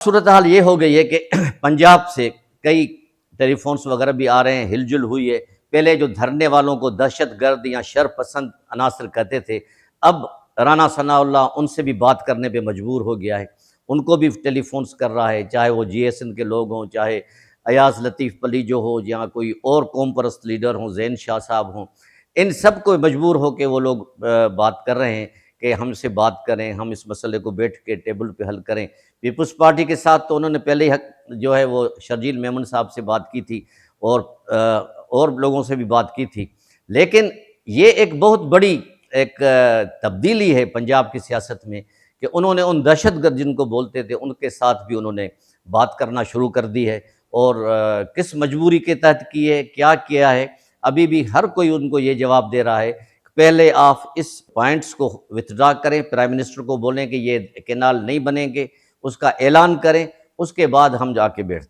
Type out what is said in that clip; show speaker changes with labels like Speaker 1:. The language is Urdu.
Speaker 1: صورتحال یہ ہو گئی ہے کہ پنجاب سے کئی ٹیلی فونس وغیرہ بھی آ رہے ہیں، ہل جل ہوئی ہے۔ پہلے جو دھرنے والوں کو دہشت گرد یا شر پسند عناصر کہتے تھے، اب رانا ثناء اللہ ان سے بھی بات کرنے پہ مجبور ہو گیا ہے، ان کو بھی ٹیلی فونس کر رہا ہے، چاہے وہ جی ایس این کے لوگ ہوں، چاہے ایاز لطیف پلی جو ہو، یا کوئی اور قوم پرست لیڈر ہوں، زین شاہ صاحب ہوں، ان سب کو مجبور ہو کے وہ لوگ بات کر رہے ہیں کہ ہم سے بات کریں، ہم اس مسئلے کو بیٹھ کے ٹیبل پہ حل کریں۔ پیپلز پارٹی کے ساتھ تو انہوں نے پہلے ہی جو ہے وہ شرجیل میمن صاحب سے بات کی تھی، اور لوگوں سے بھی بات کی تھی، لیکن یہ ایک بہت بڑی ایک تبدیلی ہے پنجاب کی سیاست میں کہ انہوں نے ان دہشت گرد جن کو بولتے تھے ان کے ساتھ بھی انہوں نے بات کرنا شروع کر دی ہے، اور کس مجبوری کے تحت کی ہے، کیا کیا ہے، ابھی بھی ہر کوئی ان کو یہ جواب دے رہا ہے۔ پہلے آپ اس پوائنٹس کو وتھڈرا کریں، پرائم منسٹر کو بولیں کہ یہ کینال نہیں بنیں گے، اس کا اعلان کریں، اس کے بعد ہم جا کے بیٹھتے ہیں۔